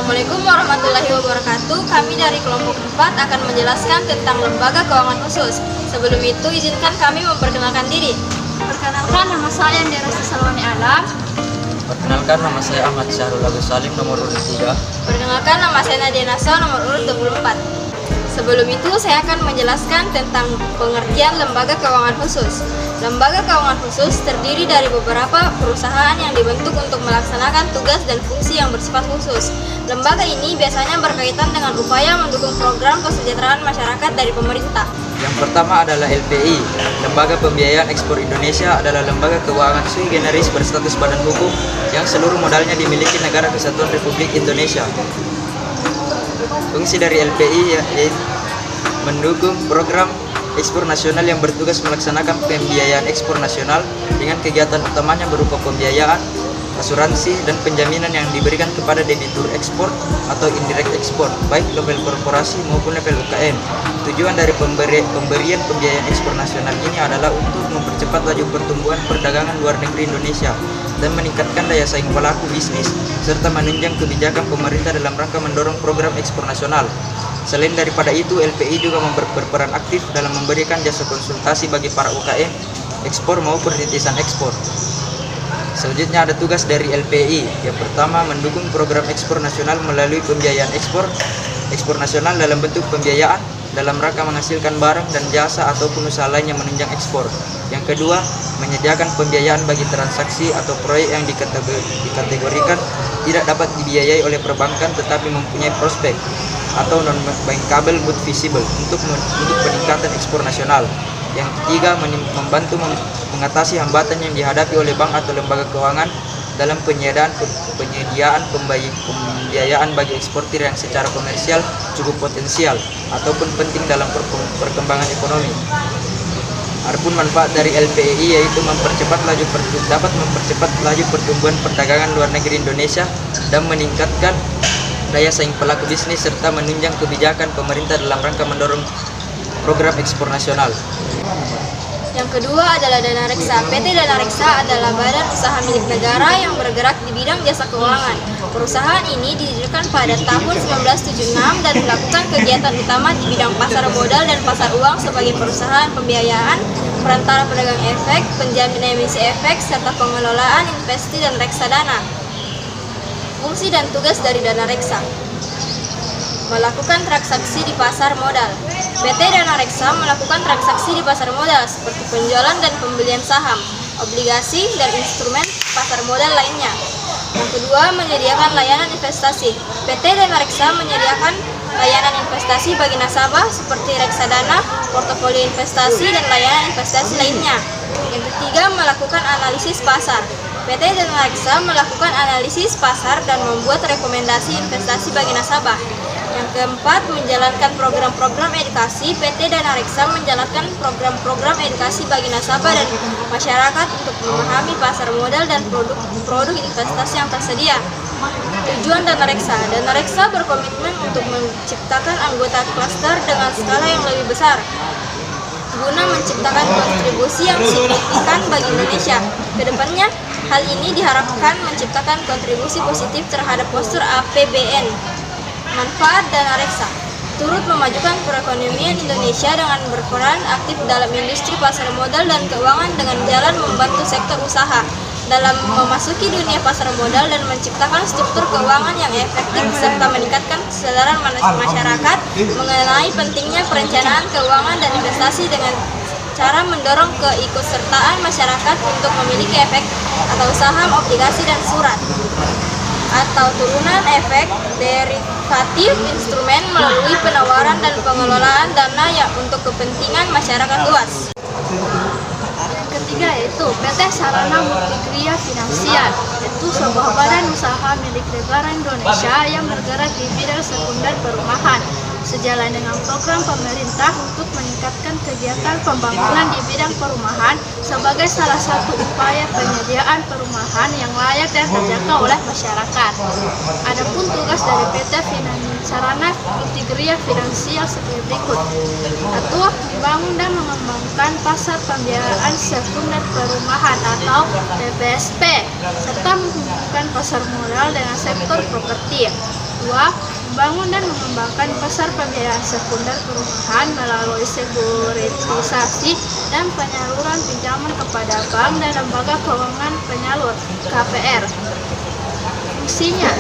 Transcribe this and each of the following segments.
Assalamualaikum warahmatullahi wabarakatuh. Kami dari kelompok 4 akan menjelaskan tentang lembaga keuangan khusus. Sebelum itu, izinkan kami memperkenalkan diri. Perkenalkan, nama saya Andera Salwani Alam. Perkenalkan, nama saya Ahmad Syahrul Agus Salim, nomor urut 3. Perkenalkan, nama saya Nadia Naso, nomor urut 24. Sebelum itu, saya akan menjelaskan tentang pengertian lembaga keuangan khusus. Lembaga keuangan khusus terdiri dari beberapa perusahaan yang dibentuk untuk melaksanakan tugas dan fungsi yang bersifat khusus. Lembaga ini biasanya berkaitan dengan upaya mendukung program kesejahteraan masyarakat dari pemerintah. Yang pertama adalah LPI. Lembaga Pembiayaan Ekspor Indonesia adalah lembaga keuangan sui generis berstatus badan hukum yang seluruh modalnya dimiliki Negara Kesatuan Republik Indonesia. Fungsi dari LPI yaitu mendukung program ekspor nasional yang bertugas melaksanakan pembiayaan ekspor nasional dengan kegiatan utamanya berupa pembiayaan, asuransi, dan penjaminan yang diberikan kepada debitur ekspor atau indirect ekspor, baik level korporasi maupun level UKM. Tujuan dari pemberian pembiayaan ekspor nasional ini adalah untuk mempercepat laju pertumbuhan perdagangan luar negeri Indonesia dan meningkatkan daya saing pelaku bisnis, serta menunjang kebijakan pemerintah dalam rangka mendorong program ekspor nasional. Selain daripada itu, LPI juga berperan aktif dalam memberikan jasa konsultasi bagi para UKM, ekspor maupun rintisan ekspor. Selanjutnya ada tugas dari LPI. Yang pertama, mendukung program ekspor nasional melalui pembiayaan ekspor nasional dalam bentuk pembiayaan dalam rangka menghasilkan barang dan jasa ataupun usaha lain yang menunjang ekspor. Yang kedua, menyediakan pembiayaan bagi transaksi atau proyek yang dikategorikan tidak dapat dibiayai oleh perbankan tetapi mempunyai prospek atau non-bankable but visible untuk peningkatan ekspor nasional. Yang ketiga, membantu mengatasi hambatan yang dihadapi oleh bank atau lembaga keuangan dalam penyediaan pembiayaan bagi eksportir yang secara komersial cukup potensial ataupun penting dalam perkembangan ekonomi. Adapun manfaat dari LPI yaitu dapat mempercepat laju pertumbuhan perdagangan luar negeri Indonesia dan meningkatkan daya saing pelaku bisnis serta menunjang kebijakan pemerintah dalam rangka mendorong program ekspor nasional. Yang kedua adalah Dana Reksa. PT Dana Reksa adalah badan usaha milik negara yang bergerak di bidang jasa keuangan. Perusahaan ini didirikan pada tahun 1976 dan melakukan kegiatan utama di bidang pasar modal dan pasar uang sebagai perusahaan pembiayaan, perantara pedagang efek, penjamin emisi efek, serta pengelolaan investasi dan reksadana. Fungsi dan tugas dari Dana Reksa: melakukan transaksi di pasar modal. PT Dana Reksa melakukan transaksi di pasar modal seperti penjualan dan pembelian saham, obligasi, dan instrumen pasar modal lainnya. Yang kedua, menyediakan layanan investasi. PT Dana Reksa menyediakan layanan investasi bagi nasabah seperti reksadana, portofolio investasi, dan layanan investasi lainnya. Yang ketiga, melakukan analisis pasar. PT Dana Reksa melakukan analisis pasar dan membuat rekomendasi investasi bagi nasabah. Yang keempat, menjalankan program-program edukasi. PT Dana Reksa menjalankan program-program edukasi bagi nasabah dan masyarakat untuk memahami pasar modal dan produk investasi yang tersedia. Tujuan Dana Reksa: Dana Reksa berkomitmen untuk menciptakan anggota klaster dengan skala yang lebih besar guna menciptakan kontribusi yang signifikan bagi Indonesia. Kedepannya, hal ini diharapkan menciptakan kontribusi positif terhadap postur APBN. Manfaat Dana Reksa: turut memajukan perekonomian Indonesia dengan berperan aktif dalam industri pasar modal dan keuangan dengan jalan membantu sektor usaha dalam memasuki dunia pasar modal dan menciptakan struktur keuangan yang efektif serta meningkatkan kesadaran masyarakat mengenai pentingnya perencanaan keuangan dan investasi dengan cara mendorong keikutsertaan masyarakat untuk memiliki efek atau saham, obligasi, dan surat atau turunan efek derivatif instrumen melalui penawaran dan pengelolaan dana yang untuk kepentingan masyarakat luas. Yang ketiga yaitu PT Sarana Multigria Finansial, yaitu sebuah badan usaha milik negara Indonesia yang bergerak di bidang sekunder perumahan. Sejalan dengan program pemerintah untuk meningkatkan kegiatan pembangunan di bidang perumahan sebagai salah satu upaya penyediaan perumahan yang layak dan terjangkau oleh masyarakat. Adapun tugas dari PT Sarana Multigria Finansial sebagai berikut: satu, membangun dan mengembangkan pasar pembiayaan sekunder perumahan atau PPSP, serta menghubungkan pasar modal dengan sektor properti. kedua, membangun dan mengembangkan pasar pembiayaan sekunder perumahan melalui sekuritisasi dan penyaluran pinjaman kepada bank dan lembaga keuangan penyalur (KPR). Fungsinya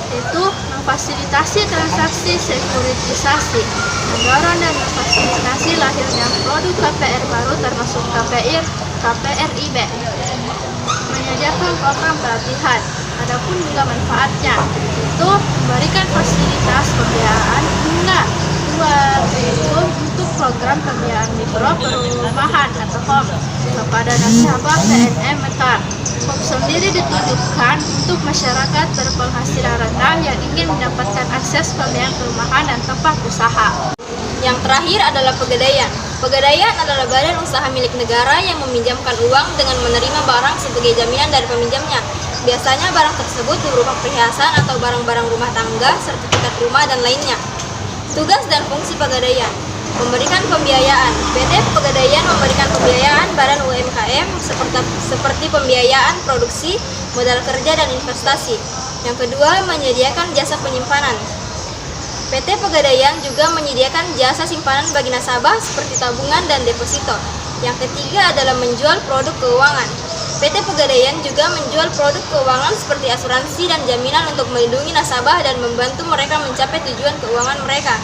yaitu memfasilitasi transaksi sekuritisasi, mendorong dan memfasilitasi lahirnya produk KPR baru termasuk KPRIB, menyediakan program pelatihan. Adapun juga manfaatnya, yaitu memberikan fasilitas pembiayaan hingga 2 untuk program pembiayaan mikro perumahan atau HOM kepada nasabah PNM Mekar. HOM sendiri ditujukan untuk masyarakat berpenghasilan rendah yang ingin mendapatkan akses pembiayaan perumahan dan tempat usaha. Yang terakhir adalah pegadaian. Pegadaian adalah badan usaha milik negara yang meminjamkan uang dengan menerima barang sebagai jaminan dari peminjamnya. Biasanya barang tersebut berupa perhiasan atau barang-barang rumah tangga, sertifikat rumah, dan lainnya. Tugas dan fungsi pegadaian: memberikan pembiayaan. PT Pegadaian memberikan pembiayaan badan UMKM seperti pembiayaan produksi, modal kerja, dan investasi. Yang kedua, menyediakan jasa penyimpanan. PT Pegadaian juga menyediakan jasa simpanan bagi nasabah seperti tabungan dan deposito. Yang ketiga adalah menjual produk keuangan. PT Pegadaian juga menjual produk keuangan seperti asuransi dan jaminan untuk melindungi nasabah dan membantu mereka mencapai tujuan keuangan mereka.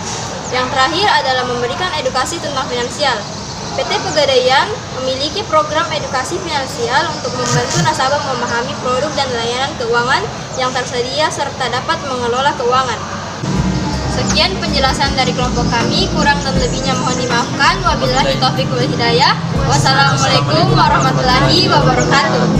Yang terakhir adalah memberikan edukasi tentang finansial. PT Pegadaian memiliki program edukasi finansial untuk membantu nasabah memahami produk dan layanan keuangan yang tersedia serta dapat mengelola keuangan. Sekian penjelasan dari kelompok kami, kurang dan lebihnya mohon dimaafkan. Wabillahi taufiq wal hidayah. Wassalamualaikum warahmatullahi wabarakatuh.